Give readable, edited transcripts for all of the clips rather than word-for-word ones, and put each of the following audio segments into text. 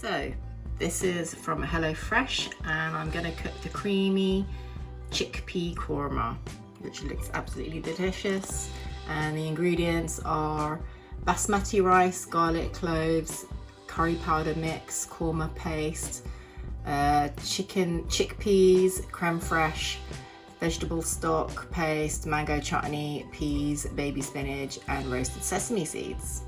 So this is from HelloFresh, and I'm gonna cook the creamy chickpea korma, which looks absolutely delicious. And the ingredients are basmati rice, garlic cloves, curry powder mix, korma paste, chickpeas, creme fraiche, vegetable stock paste, mango chutney, peas, baby spinach, and roasted sesame seeds.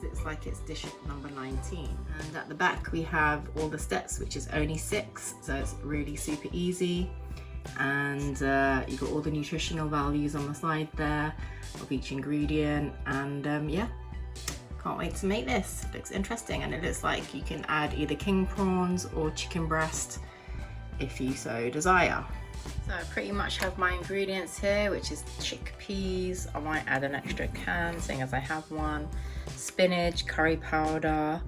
Looks like it's dish number 19, and at the back we have all the steps, which is only 6, so it's really super easy. And you got all the nutritional values on the side there of each ingredient, and yeah, can't wait to make this. It looks interesting, and it looks like you can add either king prawns or chicken breast if you so desire. So I pretty much have my ingredients here, which is chickpeas. I might add an extra can, seeing as I have one. Spinach, curry powder,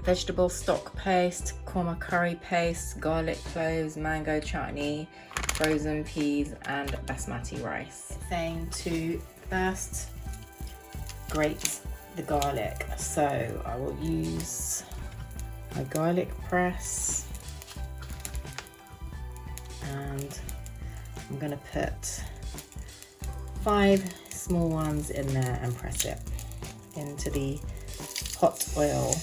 vegetable stock paste, korma curry paste, garlic cloves, mango chutney, frozen peas, and basmati rice. It's saying to first grate the garlic, so I will use my garlic press, and I'm gonna put 5 small ones in there and press it into the hot oil.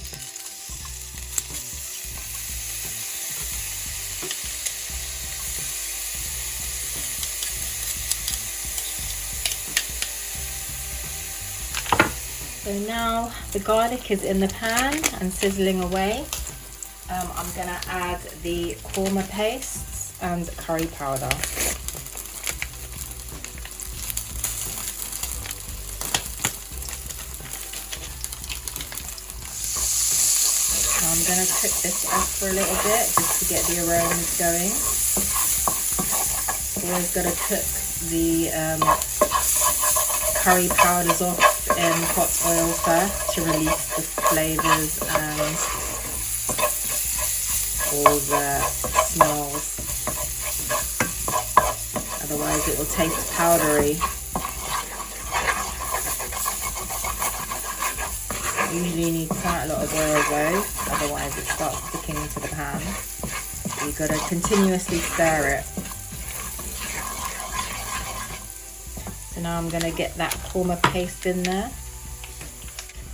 So now the garlic is in the pan and sizzling away. I'm gonna add the korma pastes and curry powder. I'm going to cook this off for a little bit just to get the aromas going. Always got to cook the curry powders off in hot oil first to release the flavours and all the smells. Otherwise it will taste powdery. Usually you need quite a lot of oil though, otherwise it starts sticking to the pan. So you've got to continuously stir it. So now I'm going to get that korma paste in there.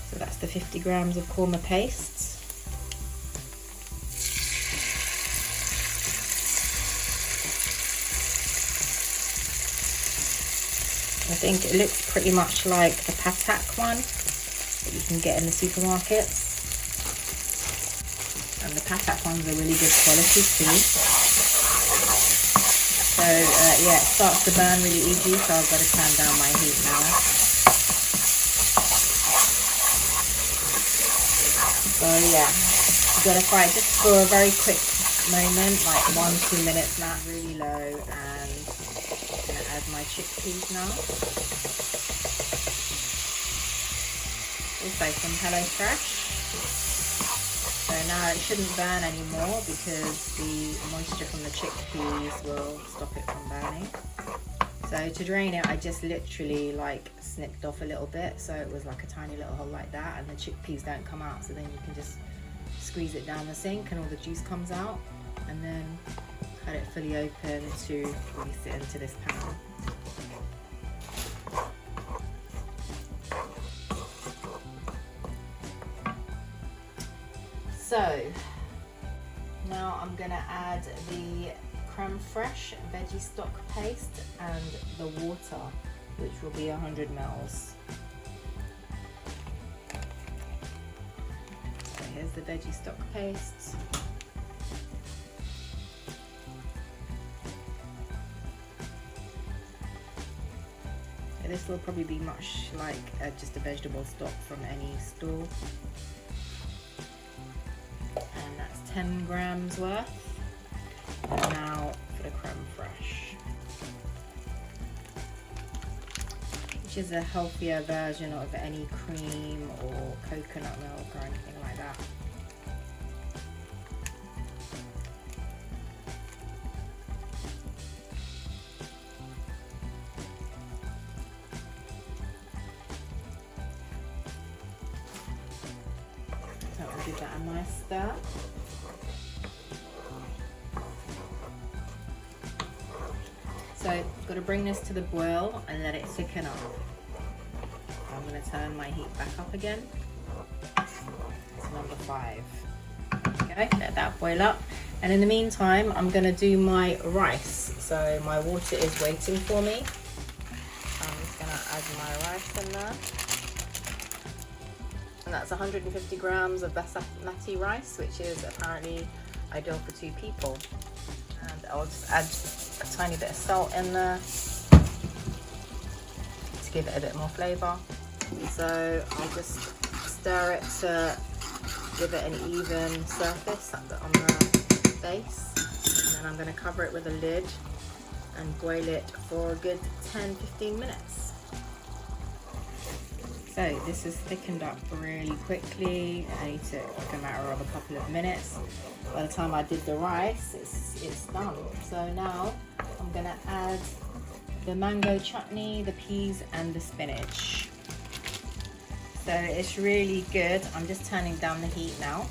So that's the 50 grams of korma paste. I think it looks pretty much like the patak one that you can get in the supermarkets, and the patak ones are really good quality too. So yeah, it starts to burn really easy, so I've got to turn down my heat now. So yeah, you've got to fry it just for a very quick moment, like 1-2 minutes, not really low. And I'm going to add my chickpeas now. Also from HelloFresh. So now it shouldn't burn anymore because the moisture from the chickpeas will stop it from burning. So to drain it, I just literally like snipped off a little bit, so it was like a tiny little hole like that, and the chickpeas don't come out, so then you can just squeeze it down the sink and all the juice comes out, and then cut it fully open to release it into this pan. So now I'm going to add the creme fraiche veggie stock paste and the water, which will be 100 ml. So here's the veggie stock paste. This will probably be much like just a vegetable stock from any store. And that's 10 grams worth. And now for the creme fraiche, which is a healthier version of any cream or coconut milk or anything like that. give that a nice stir. So I've got to bring this to the boil and let it thicken up. So I'm going to turn my heat back up again. It's number 5. Okay, let that boil up. And in the meantime, I'm going to do my rice. So my water is waiting for me. I'm just going to add my rice in there. And that's 150 grams of basmati rice, which is apparently ideal for 2 people. And I'll just add a tiny bit of salt in there to give it a bit more flavour. So I'll just stir it to give it an even surface on the base. And then I'm going to cover it with a lid and boil it for a good 10-15 minutes. So this is thickened up really quickly. It only took like a matter of a couple of minutes. By the time I did the rice, it's done. So now I'm going to add the mango chutney, the peas and the spinach. So it's really good. I'm just turning down the heat now,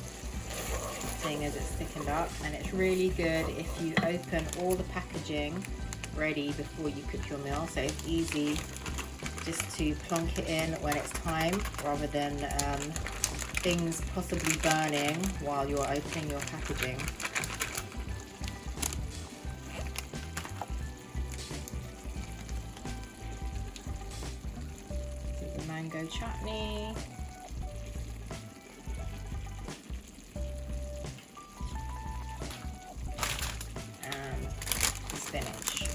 seeing as it's thickened up. And it's really good if you open all the packaging ready before you cook your meal. So it's easy just to plonk it in when it's time, rather than things possibly burning while you're opening your packaging. The mango chutney. And the spinach.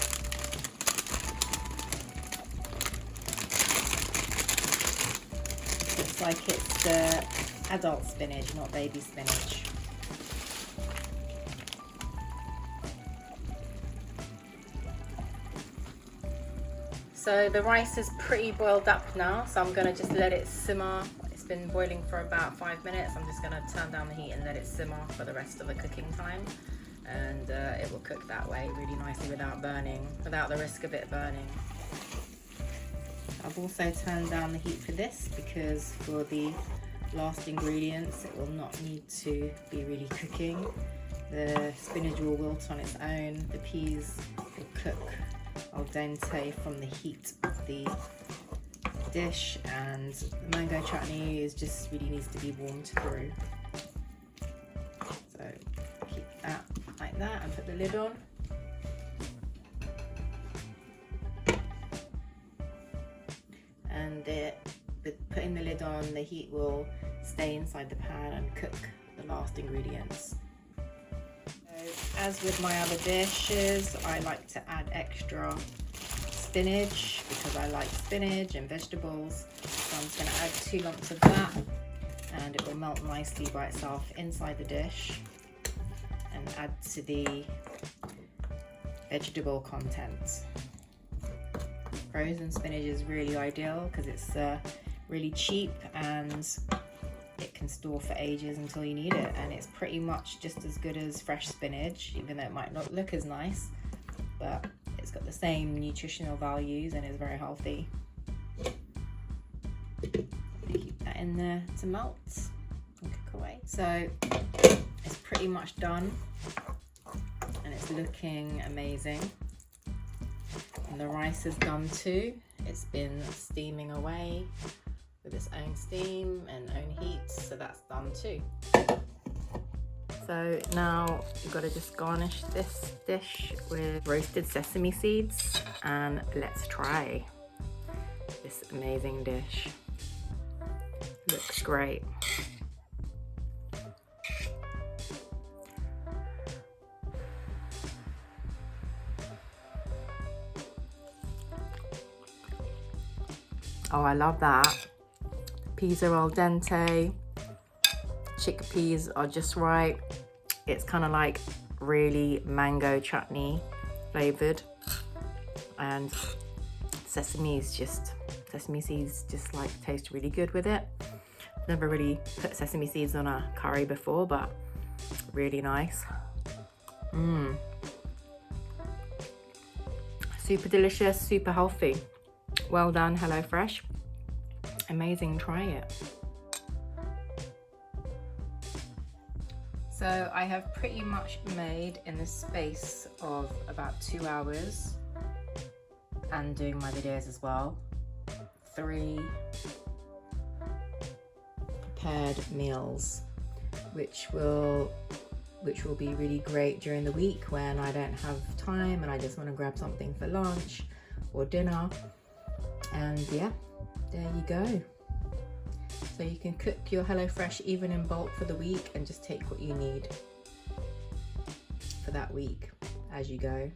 Looks like it's the adult spinach, not baby spinach. So the rice is pretty boiled up now, so I'm going to just let it simmer. It's been boiling for about 5 minutes. I'm just going to turn down the heat and let it simmer for the rest of the cooking time, and it will cook that way really nicely without burning, without the risk of it burning. I've also turned down the heat for this because for the last ingredients it will not need to be really cooking. The spinach will wilt on its own, the peas will cook al dente from the heat of the dish, and the mango chutney is just really needs to be warmed through. So keep that like that and put the lid on. And putting the lid on, the heat will stay inside the pan and cook the last ingredients. So, as with my other dishes, I like to add extra spinach because I like spinach and vegetables. So I'm just going to add 2 lumps of that, and it will melt nicely by itself inside the dish and add to the vegetable content. Frozen spinach is really ideal because it's really cheap and it can store for ages until you need it, and it's pretty much just as good as fresh spinach, even though it might not look as nice, but it's got the same nutritional values and is very healthy. Keep that in there to melt and cook away. So it's pretty much done and it's looking amazing. And the rice is done too. It's been steaming away with its own steam and own heat, so that's done too. So now you've got to just garnish this dish with roasted sesame seeds, and let's try this amazing dish. Looks great. Oh, I love that. Peas are al dente. Chickpeas are just right. It's kind of like really mango chutney flavored, and sesame seeds just like taste really good with it. Never really put sesame seeds on a curry before, but really nice. Super delicious, super healthy. Well done, HelloFresh. Amazing, try it. So I have pretty much made, in the space of about 2 hours and doing my videos as well, 3 prepared meals, which will be really great during the week when I don't have time and I just want to grab something for lunch or dinner. And yeah, there you go. So you can cook your HelloFresh even in bulk for the week and just take what you need for that week as you go.